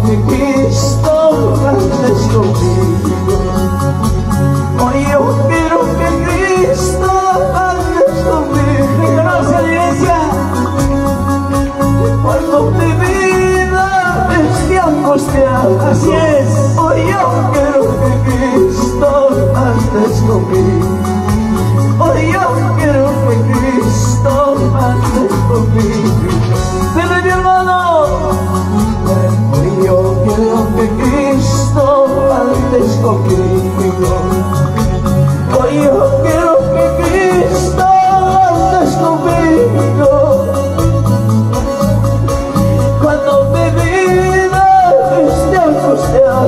que Cristo andes conmigo. Hoy yo quiero que Cristo andes conmigo. Reconoce la iglesia. Cuando mi vida esté angustiada, Así es. hoy yo quiero que Cristo andes conmigo. Hoy yo quiero que Cristo andes conmigo. Dile, mi hermano. Hoy yo quiero que Cristo andes conmigo. Hoy yo quiero que Cristo andes conmigo. Cuando mi vida esté angustiada,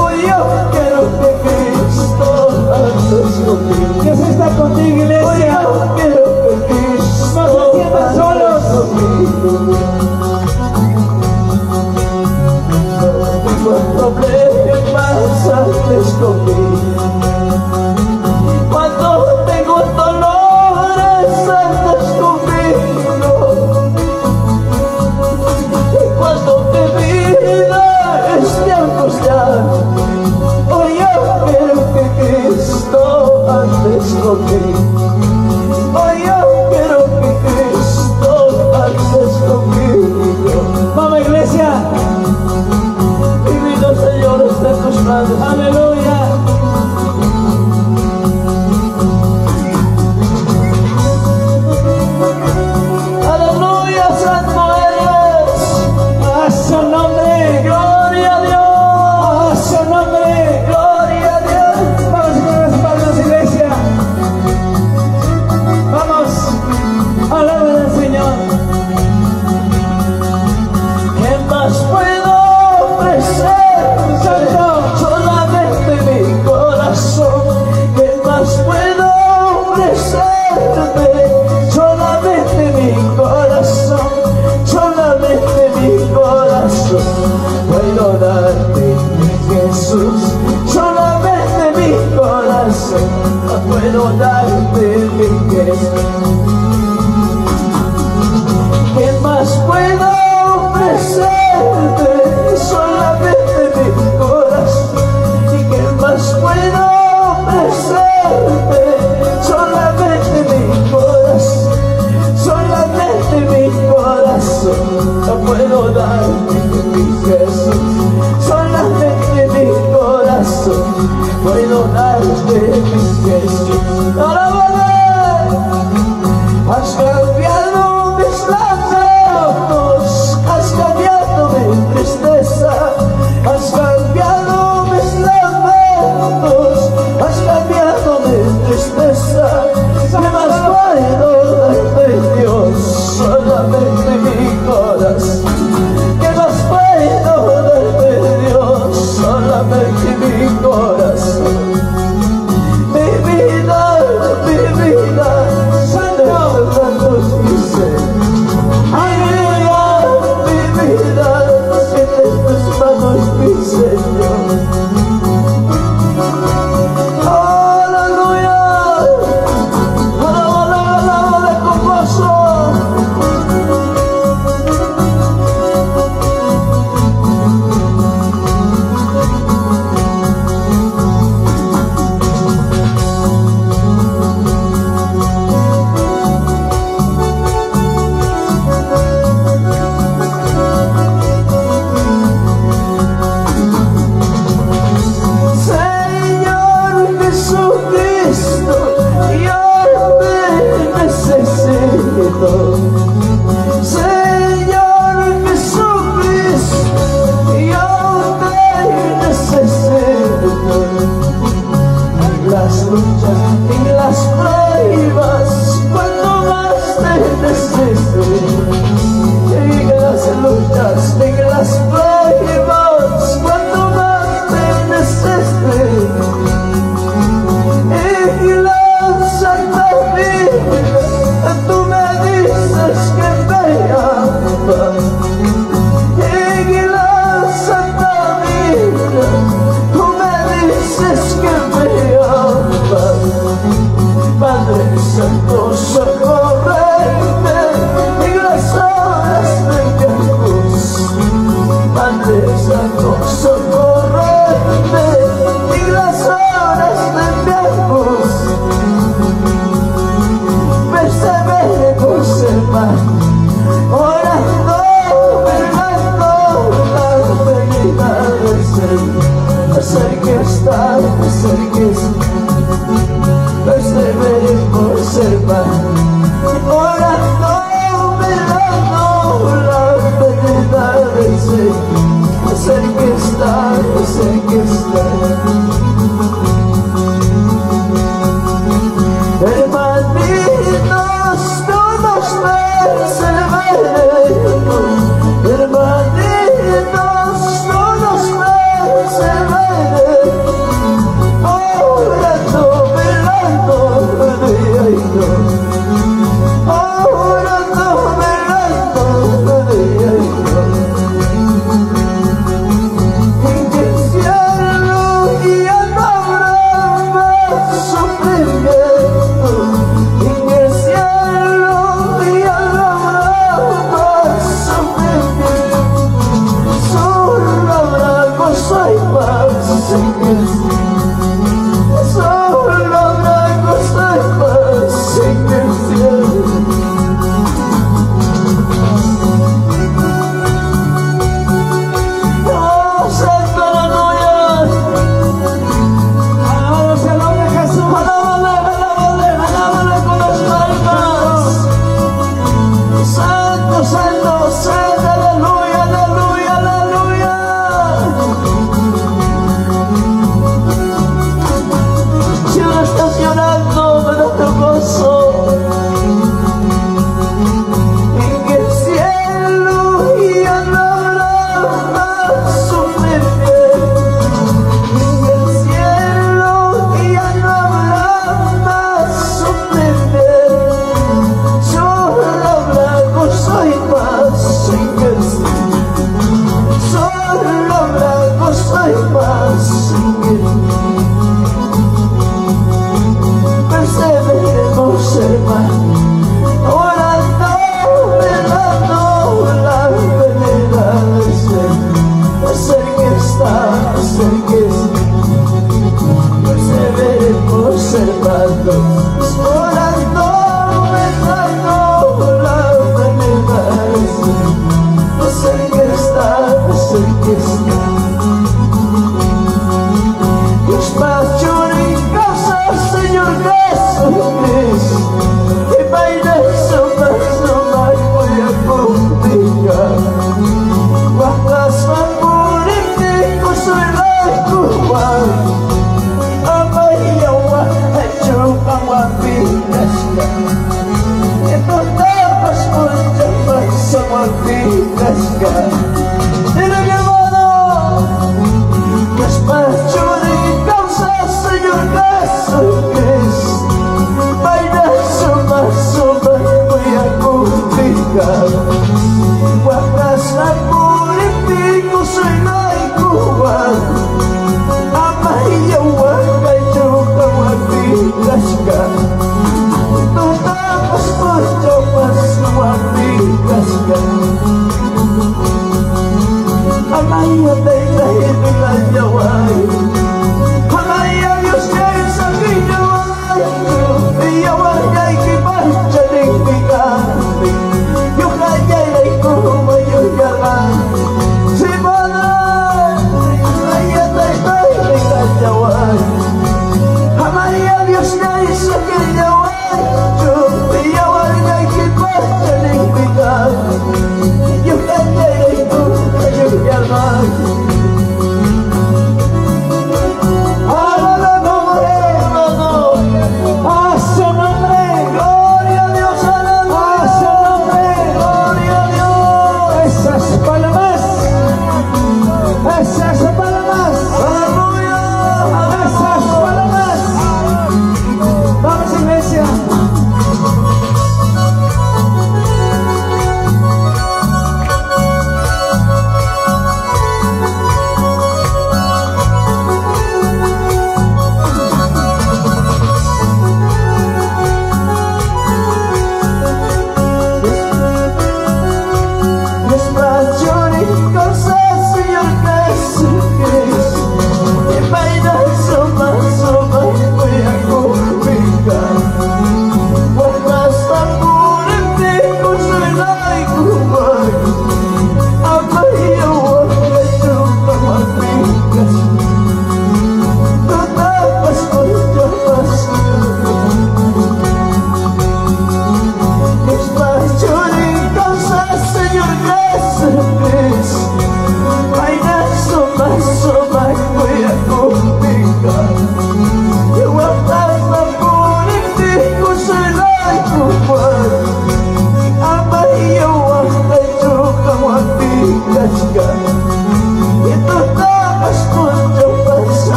hoy yo quiero que Cristo andes conmigo. Dios está contigo, Hoy iglesia. yo quiero que Cristo No se sientan solos. conmigo. Cuando problemas andes conmigo. Cuando tengo dolores andes conmigo. Cuando mi vida esté angustiada, hoy yo quiero que Cristo andes conmigo. Hoy yo quiero que Cristo andes conmigo. Vamos, iglesia. Mi vida, Señor, está en tus manos. Aleluya. Aleluya, santo eres. A su nombre. Gloria a Dios. A su nombre. Gloria a Dios. Vamos con las palmas, iglesia. Vamos. Alaba al Señor. ¿Qué más puedo ofrecer? Santo. Solamente mi corazón. ¿Qué más puedo ofrecerte? Solamente mi corazón. Solamente mi corazón. Puedo darte, mi Jesús. Solamente mi corazón. Puedo darte, mi Jesús. ¿Qué más puedo ofrecerte? Solamente mi corazón. ¿Y qué más puedo ofrecerte? Solamente mi corazón. Solamente mi corazón. No puedo darte, mi Jesús. Solamente mi corazón. Puedo darte, mi Jesús. ¡Alábale! Has cambiado mis lamentos, has cambiado mi tristeza, has cambiado mis lamentos, has cambiado mi tristeza. ¿Qué más puedo darte, Dios? Solamente mi corazón. ¿Qué más puedo darte, Dios? Solamente mi corazón. Mi vida, Santo, aleluya, mi vida, siente tus manos, mi Señor. Aleluya, alábale con gozo. Señor Jesucristo, yo te necesito. Señor Jesucristo, yo te necesito. En las luchas, en las pruebas, cuando más te necesito. En las luchas, en las pruebas, cuando más te necesito. En la Santa Biblia, tú me dices que más, orando, velando la venida del Señor. Cerca está, pues debemos ser más, orando, velando la venida del Señor. Cerca está, hermanitos, todos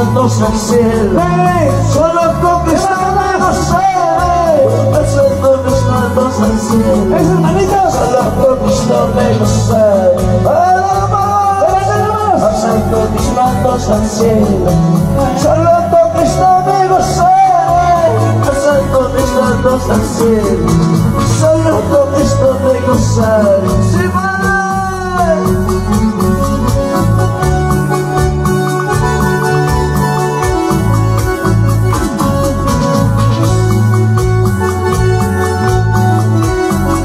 mandos al cielo. Solo con Cristo me gozaré. Alzando mis manos al cielo. Hermanitos. Solo con Cristo me gozaré. Alzando mis manos al cielo. Solo con Cristo me gozaré. Alzando mis manos al cielo. Solo con Cristo me gozaré. Sí,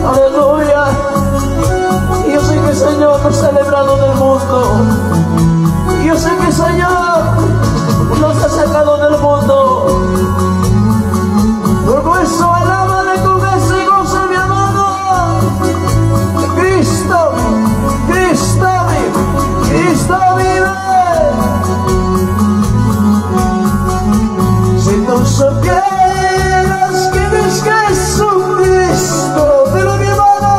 aleluya. Yo sé que el Señor nos ha librado del mundo. Yo sé que el Señor nos ha sacado del mundo. Por eso alábale con ese gozo, mi amado. Cristo, Cristo vive, Cristo vive. Si tú supieras quién es Jesucristo, pero mi hermano,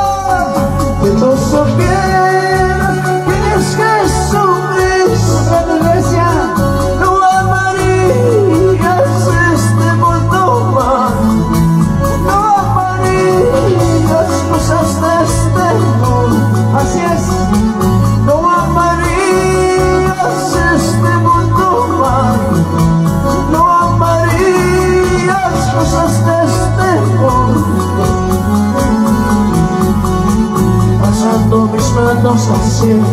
si tú supieras quién es Jesucristo, en la iglesia, no amarías este mundo más, no amarías cosas de este mundo. Así es, no amarías este mundo más, no amarías cosas de este mundo. Pasando mis manos al cielo,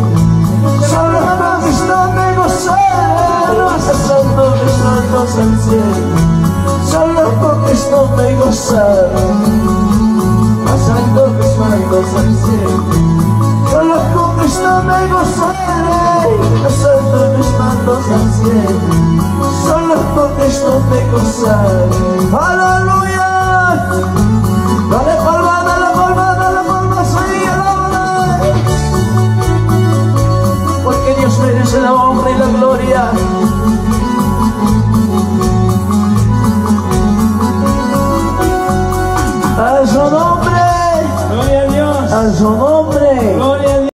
solo con Cristo me gozaré. Pasando mis manos al cielo, solo con Cristo me gozaré. Pasando mis manos al cielo, solo con Cristo me gozaré. Pasando mis manos al cielo, solo con Cristo me gozaré. Aleluya. Dale palma, dale palma, dale palma, sí, alábale. Porque Dios merece la honra y la gloria. A su nombre, Gloria a Dios. a su nombre.